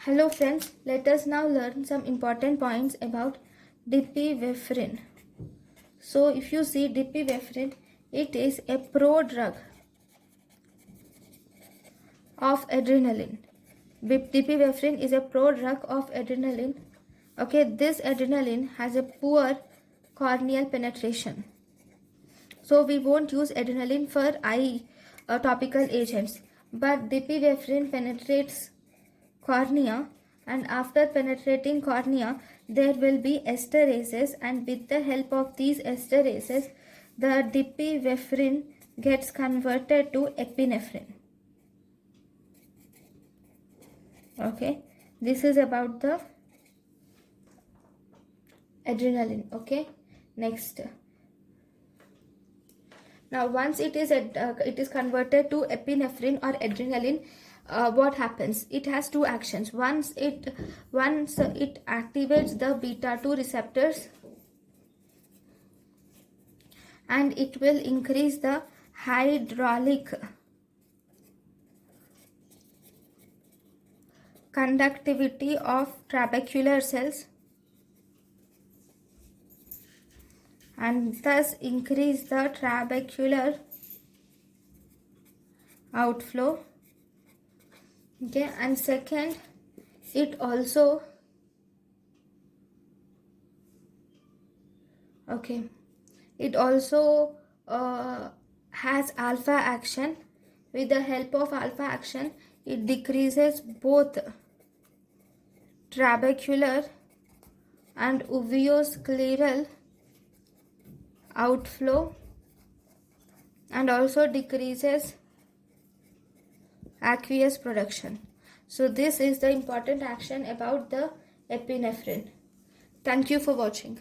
Hello friends, let us now learn some important points about dipivefrine. So if you see dipivefrine, it is a prodrug of adrenaline. Dipivefrine is a prodrug of adrenaline. Okay, this adrenaline has a poor corneal penetration. So we won't use adrenaline for eye topical agents, but dipivefrine penetrates cornea, and after penetrating cornea there will be esterases, and with the help of these esterases the dipivefrine gets converted to epinephrine. Okay, this is about the adrenaline. Okay, next, now once it is converted to epinephrine or adrenaline, what happens? It has two actions. Once it activates the beta 2 receptors, and it will increase the hydraulic conductivity of trabecular cells, and thus increase the trabecular outflow. Okay, and second, it also has alpha action. With the help of alpha action, it decreases both trabecular and uveoscleral outflow, and also decreases aqueous production. So this is the important action about the epinephrine. Thank you for watching.